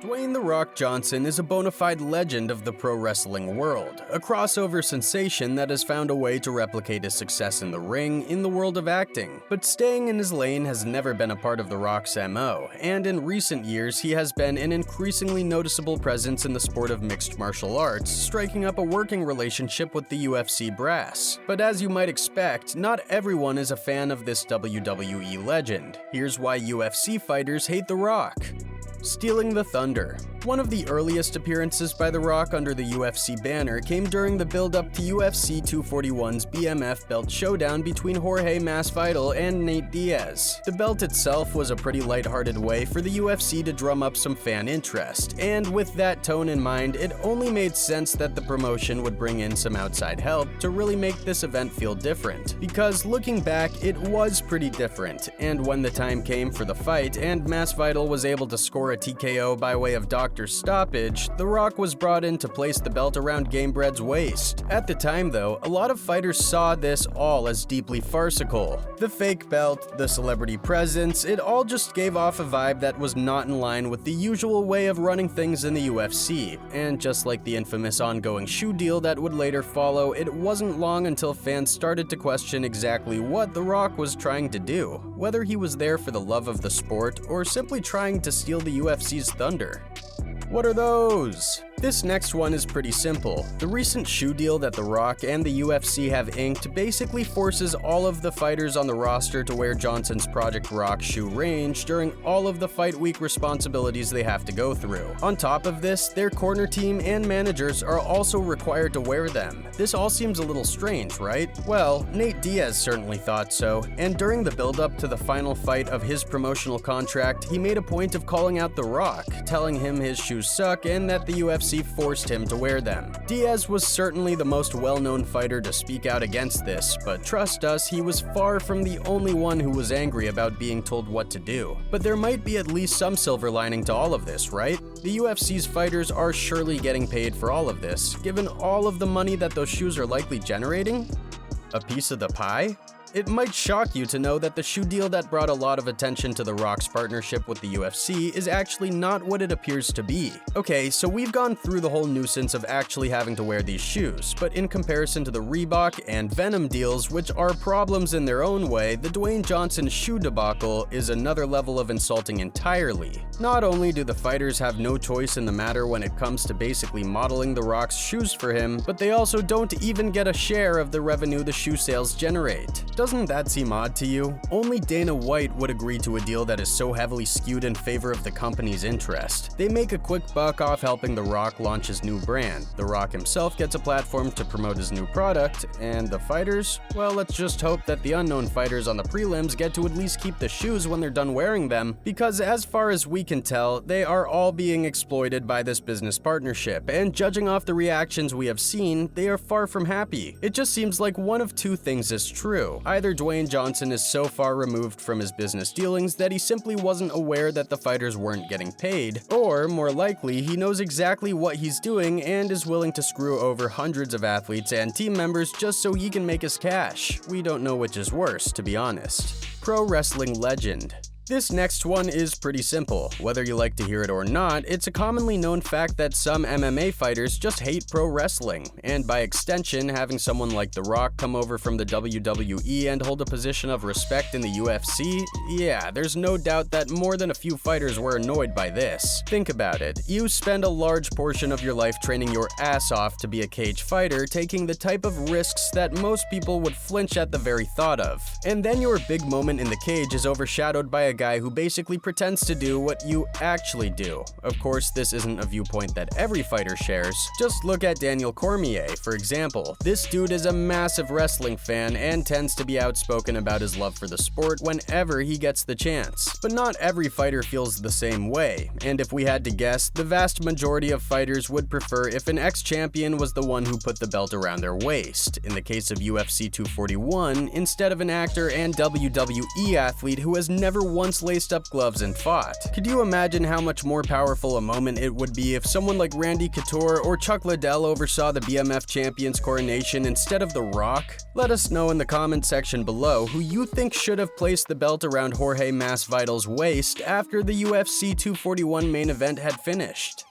Dwayne "The Rock" Johnson is a bona fide legend of the pro wrestling world, a crossover sensation that has found a way to replicate his success in the ring in the world of acting. But staying in his lane has never been a part of The Rock's MO, and in recent years he has been an increasingly noticeable presence in the sport of mixed martial arts, striking up a working relationship with the UFC brass. But as you might expect, not everyone is a fan of this WWE legend. Here's why UFC fighters hate The Rock. Stealing the thunder. One of the earliest appearances by The Rock under the UFC banner came during the build-up to UFC 241's BMF Belt showdown between Jorge Masvidal and Nate Diaz. The belt itself was a pretty lighthearted way for the UFC to drum up some fan interest, and with that tone in mind, it only made sense that the promotion would bring in some outside help to really make this event feel different. Because looking back, it was pretty different, and when the time came for the fight and Masvidal was able to score a TKO by way of doctor stoppage, The Rock was brought in to place the belt around Gamebred's waist. At the time though, a lot of fighters saw this all as deeply farcical. The fake belt, the celebrity presence, it all just gave off a vibe that was not in line with the usual way of running things in the UFC, and just like the infamous ongoing shoe deal that would later follow, it wasn't long until fans started to question exactly what The Rock was trying to do, whether he was there for the love of the sport or simply trying to steal the UFC's thunder. What are those? This next one is pretty simple. The recent shoe deal that The Rock and the UFC have inked basically forces all of the fighters on the roster to wear Johnson's Project Rock shoe range during all of the fight week responsibilities they have to go through. On top of this, their corner team and managers are also required to wear them. This all seems a little strange, right? Well, Nate Diaz certainly thought so, and during the build-up to the final fight of his promotional contract, he made a point of calling out The Rock, telling him his shoes suck and that the UFC forced him to wear them. Diaz was certainly the most well-known fighter to speak out against this, but trust us, he was far from the only one who was angry about being told what to do. But there might be at least some silver lining to all of this, right? The UFC's fighters are surely getting paid for all of this, given all of the money that those shoes are likely generating. A piece of the pie? It might shock you to know that the shoe deal that brought a lot of attention to The Rock's partnership with the UFC is actually not what it appears to be. Okay, so we've gone through the whole nuisance of actually having to wear these shoes, but in comparison to the Reebok and Venom deals, which are problems in their own way, the Dwayne Johnson shoe debacle is another level of insulting entirely. Not only do the fighters have no choice in the matter when it comes to basically modeling The Rock's shoes for him, but they also don't even get a share of the revenue the shoe sales generate. Doesn't that seem odd to you? Only Dana White would agree to a deal that is so heavily skewed in favor of the company's interest. They make a quick buck off helping The Rock launch his new brand. The Rock himself gets a platform to promote his new product, and the fighters? Well, let's just hope that the unknown fighters on the prelims get to at least keep the shoes when they're done wearing them, because as far as we can tell, they are all being exploited by this business partnership, and judging off the reactions we have seen, they are far from happy. It just seems like one of two things is true. Either Dwayne Johnson is so far removed from his business dealings that he simply wasn't aware that the fighters weren't getting paid, or more likely, he knows exactly what he's doing and is willing to screw over hundreds of athletes and team members just so he can make his cash. We don't know which is worse, to be honest. Pro wrestling legend. This next one is pretty simple. Whether you like to hear it or not, it's a commonly known fact that some MMA fighters just hate pro wrestling, and by extension, having someone like The Rock come over from the WWE and hold a position of respect in the UFC, yeah, there's no doubt that more than a few fighters were annoyed by this. Think about it. You spend a large portion of your life training your ass off to be a cage fighter, taking the type of risks that most people would flinch at the very thought of. And then your big moment in the cage is overshadowed by a guy who basically pretends to do what you actually do. Of course, this isn't a viewpoint that every fighter shares. Just look at Daniel Cormier, for example. This dude is a massive wrestling fan and tends to be outspoken about his love for the sport whenever he gets the chance. But not every fighter feels the same way, and if we had to guess, the vast majority of fighters would prefer if an ex-champion was the one who put the belt around their waist, in the case of UFC 241, instead of an actor and WWE athlete who has never once once laced up gloves and fought. Could you imagine how much more powerful a moment it would be if someone like Randy Couture or Chuck Liddell oversaw the BMF champion's coronation instead of The Rock? Let us know in the comment section below who you think should have placed the belt around Jorge Masvidal's waist after the UFC 241 main event had finished.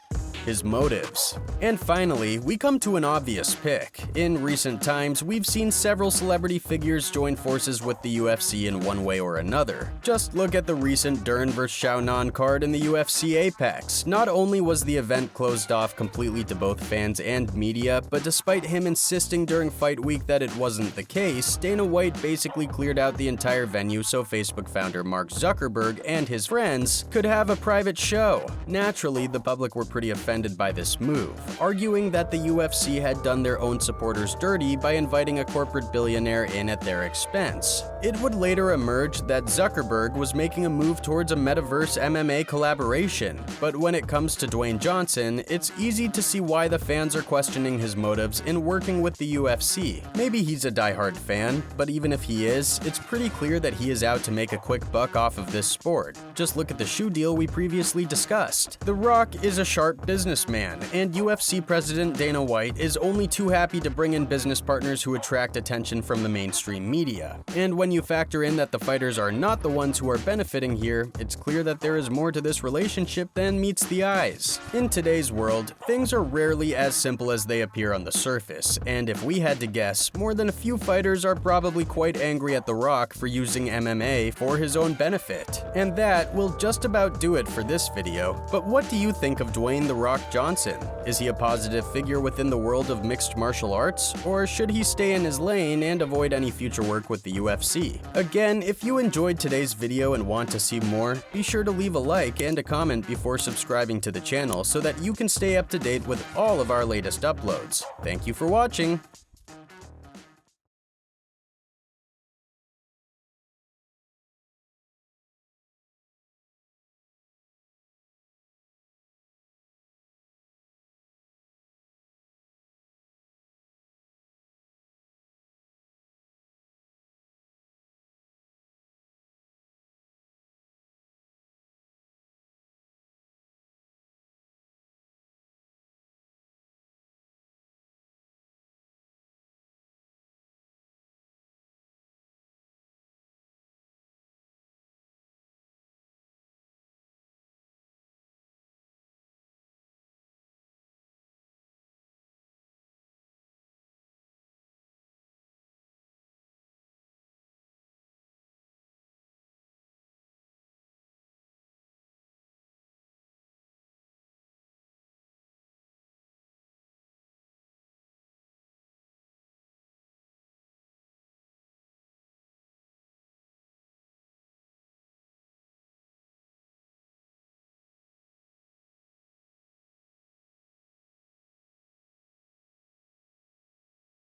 His motives. And finally, we come to an obvious pick. In recent times, we've seen several celebrity figures join forces with the UFC in one way or another. Just look at the recent Dern vs. Xiaonan card in the UFC Apex. Not only was the event closed off completely to both fans and media, but despite him insisting during fight week that it wasn't the case, Dana White basically cleared out the entire venue so Facebook founder Mark Zuckerberg and his friends could have a private show. Naturally, the public were pretty offended by this move, arguing that the UFC had done their own supporters dirty by inviting a corporate billionaire in at their expense. It would later emerge that Zuckerberg was making a move towards a metaverse MMA collaboration, but when it comes to Dwayne Johnson, it's easy to see why the fans are questioning his motives in working with the UFC. Maybe he's a diehard fan, but even if he is, it's pretty clear that he is out to make a quick buck off of this sport. Just look at the shoe deal we previously discussed. The Rock is a sharp businessman, and UFC president Dana White is only too happy to bring in business partners who attract attention from the mainstream media. And when you factor in that the fighters are not the ones who are benefiting here, it's clear that there is more to this relationship than meets the eyes. In today's world, things are rarely as simple as they appear on the surface, and if we had to guess, more than a few fighters are probably quite angry at The Rock for using MMA for his own benefit. And that will just about do it for this video. But what do you think of Dwayne "The Rock" Johnson? Is he a positive figure within the world of mixed martial arts, or should he stay in his lane and avoid any future work with the UFC? Again, if you enjoyed today's video and want to see more, be sure to leave a like and a comment before subscribing to the channel so that you can stay up to date with all of our latest uploads. Thank you for watching!